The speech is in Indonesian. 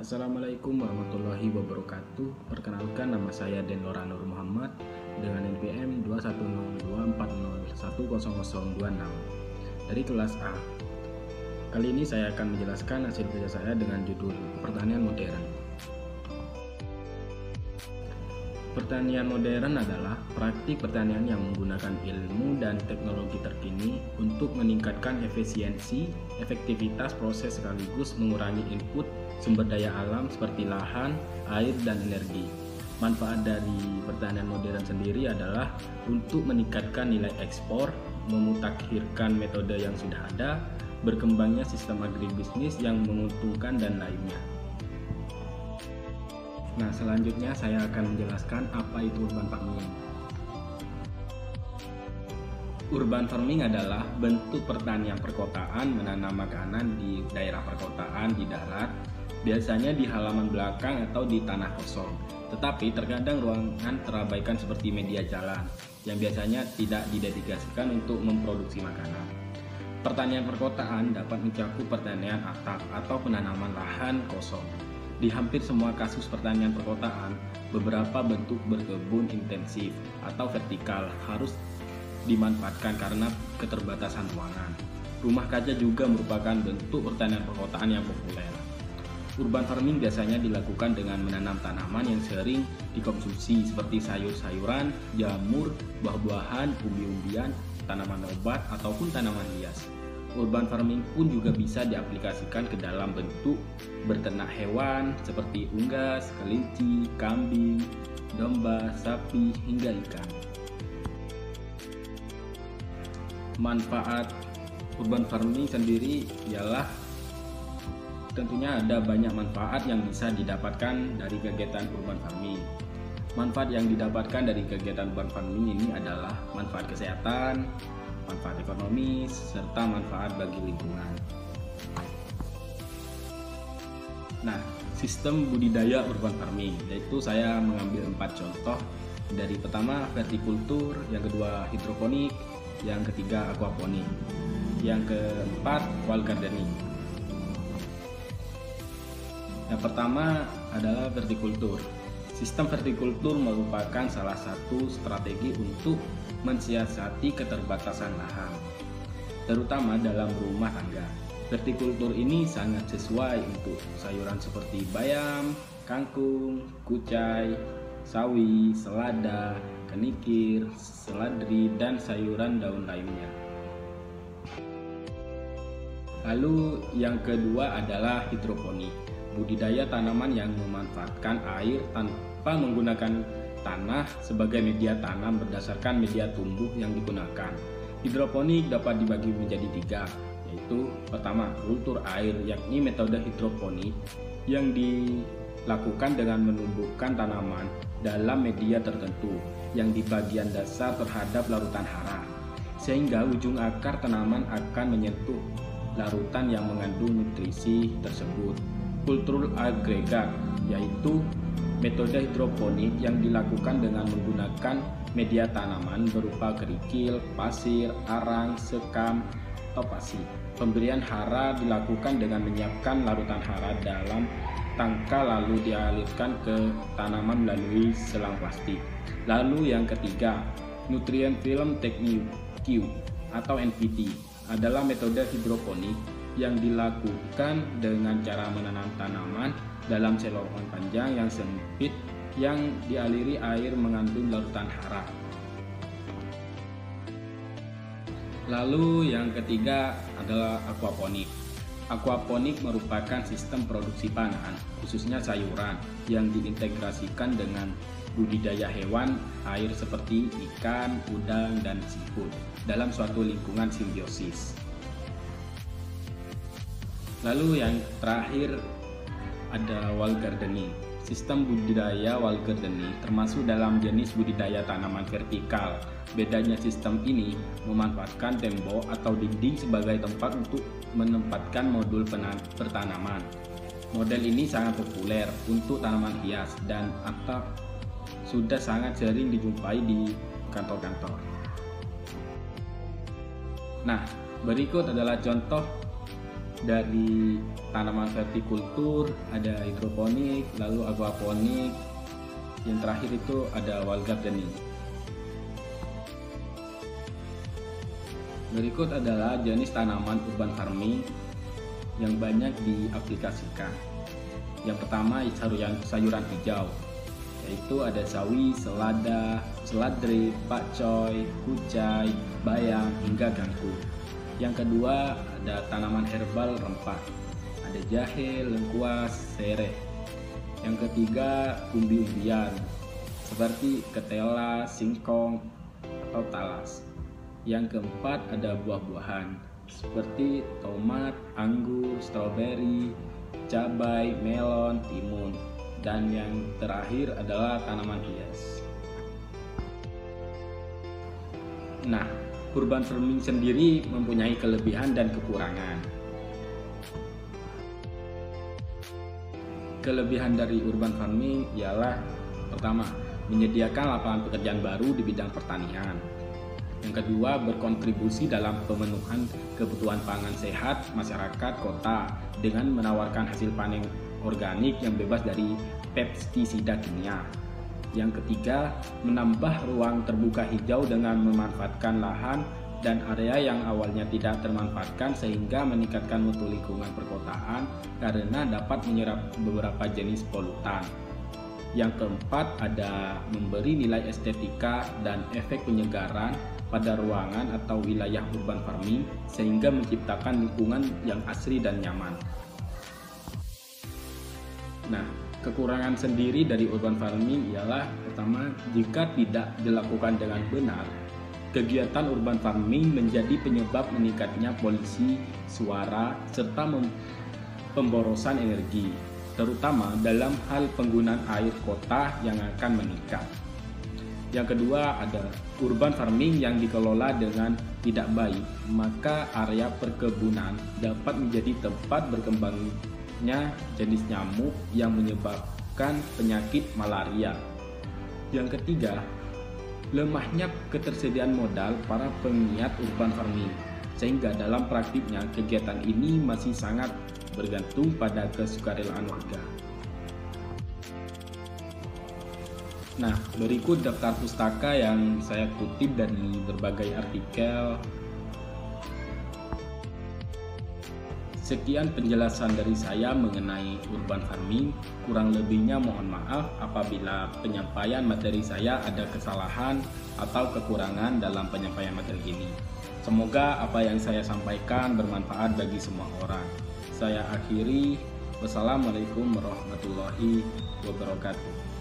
Assalamualaikum warahmatullahi wabarakatuh. Perkenalkan, nama saya Denlora Nur Muhammad dengan NPM 21024010026 dari kelas A. Kali ini saya akan menjelaskan hasil kerja saya dengan judul Pertanian Modern. Pertanian modern adalah praktik pertanian yang menggunakan ilmu dan teknologi terkini untuk meningkatkan efisiensi, efektivitas proses sekaligus mengurangi input sumber daya alam seperti lahan, air, dan energi. Manfaat dari pertanian modern sendiri adalah untuk meningkatkan nilai ekspor, memutakhirkan metode yang sudah ada, berkembangnya sistem agribisnis yang menguntungkan, dan lainnya. Nah, selanjutnya saya akan menjelaskan apa itu urban farming. Urban farming adalah bentuk pertanian perkotaan menanam makanan di daerah perkotaan di darat, biasanya di halaman belakang atau di tanah kosong. Tetapi terkadang ruangan terabaikan seperti media jalan yang biasanya tidak didedikasikan untuk memproduksi makanan. Pertanian perkotaan dapat mencakup pertanian atap atau penanaman lahan kosong. Di hampir semua kasus pertanian perkotaan, beberapa bentuk berkebun intensif atau vertikal harus dimanfaatkan karena keterbatasan ruangan. Rumah kaca juga merupakan bentuk pertanian perkotaan yang populer. Urban farming biasanya dilakukan dengan menanam tanaman yang sering dikonsumsi seperti sayur-sayuran, jamur, buah-buahan, umbi-umbian, tanaman obat, ataupun tanaman hias. Urban farming pun juga bisa diaplikasikan ke dalam bentuk berternak hewan seperti unggas, kelinci, kambing, domba, sapi, hingga ikan. Manfaat urban farming sendiri ialah tentunya ada banyak manfaat yang bisa didapatkan dari kegiatan urban farming. Manfaat yang didapatkan dari kegiatan urban farming ini adalah manfaat kesehatan, manfaat ekonomis, serta manfaat bagi lingkungan. Nah, sistem budidaya urban farming, yaitu saya mengambil 4 contoh. Dari pertama vertikultur, yang kedua hidroponik, yang ketiga aquaponik, yang keempat wall gardening. Yang pertama adalah vertikultur. Sistem vertikultur merupakan salah satu strategi untuk mensiasati keterbatasan lahan, terutama dalam rumah tangga. Vertikultur ini sangat sesuai untuk sayuran seperti bayam, kangkung, kucai, sawi, selada, kenikir, seledri, dan sayuran daun lainnya. Lalu yang kedua adalah hidroponik. Budidaya tanaman yang memanfaatkan air tanpa menggunakan tanah sebagai media tanam berdasarkan media tumbuh yang digunakan. Hidroponik dapat dibagi menjadi 3, yaitu pertama kultur air, yakni metode hidroponik yang dilakukan dengan menumbuhkan tanaman dalam media tertentu yang di bagian dasar terhadap larutan hara, sehingga ujung akar tanaman akan menyentuh larutan yang mengandung nutrisi tersebut. Kultur agregat, yaitu metode hidroponik yang dilakukan dengan menggunakan media tanaman berupa kerikil, pasir, arang, sekam, atau pasir. Pemberian hara dilakukan dengan menyiapkan larutan hara dalam tangka lalu dialirkan ke tanaman melalui selang plastik. Lalu yang ketiga, nutrient film technique atau NPT adalah metode hidroponik yang dilakukan dengan cara menanam tanaman dalam selokan panjang yang sempit yang dialiri air mengandung larutan hara. Lalu yang ketiga adalah aquaponik. Aquaponik merupakan sistem produksi pangan, khususnya sayuran, yang diintegrasikan dengan budidaya hewan air seperti ikan, udang, dan seafood dalam suatu lingkungan simbiosis. Lalu yang terakhir ada wall gardening. Sistem budidaya wall gardening termasuk dalam jenis budidaya tanaman vertikal. Bedanya sistem ini memanfaatkan tembok atau dinding sebagai tempat untuk menempatkan modul pertanaman. Model ini sangat populer untuk tanaman hias dan atau sudah sangat sering dijumpai di kantor-kantor. Nah, berikut adalah contoh dari tanaman vertikultur, ada hidroponik, lalu aquaponik, yang terakhir itu ada wall gardening. Berikut adalah jenis tanaman urban farming yang banyak diaplikasikan. Yang pertama sayuran hijau, yaitu ada sawi, selada, seledri, pakcoy, kucai, bayam, hingga kangkung. Yang kedua ada tanaman herbal rempah, ada jahe, lengkuas, sereh. Yang ketiga umbi-umbian seperti ketela, singkong, atau talas. Yang keempat ada buah-buahan seperti tomat, anggur, stroberi, cabai, melon, timun. Dan yang terakhir adalah tanaman hias. Nah, urban farming sendiri mempunyai kelebihan dan kekurangan. Kelebihan dari urban farming ialah pertama, menyediakan lapangan pekerjaan baru di bidang pertanian. Yang kedua, berkontribusi dalam pemenuhan kebutuhan pangan sehat masyarakat kota dengan menawarkan hasil panen organik yang bebas dari pestisida kimia. Yang ketiga, menambah ruang terbuka hijau dengan memanfaatkan lahan dan area yang awalnya tidak termanfaatkan sehingga meningkatkan mutu lingkungan perkotaan karena dapat menyerap beberapa jenis polutan. Yang keempat, ada memberi nilai estetika dan efek penyegaran pada ruangan atau wilayah urban farming sehingga menciptakan lingkungan yang asri dan nyaman. Nah, kekurangan sendiri dari urban farming ialah pertama, jika tidak dilakukan dengan benar, kegiatan urban farming menjadi penyebab meningkatnya polusi suara serta pemborosan energi, terutama dalam hal penggunaan air kota yang akan meningkat. Yang kedua, ada urban farming yang dikelola dengan tidak baik, maka area perkebunan dapat menjadi tempat berkembangnya jenis nyamuk yang menyebabkan penyakit malaria. Yang ketiga, lemahnya ketersediaan modal para penggiat urban farming, sehingga dalam praktiknya kegiatan ini masih sangat bergantung pada kesukarelaan warga. Nah, berikut daftar pustaka yang saya kutip dari berbagai artikel. Sekian penjelasan dari saya mengenai urban farming. Kurang lebihnya mohon maaf apabila penyampaian materi saya ada kesalahan atau kekurangan dalam penyampaian materi ini. Semoga apa yang saya sampaikan bermanfaat bagi semua orang. Saya akhiri. Wassalamualaikum warahmatullahi wabarakatuh.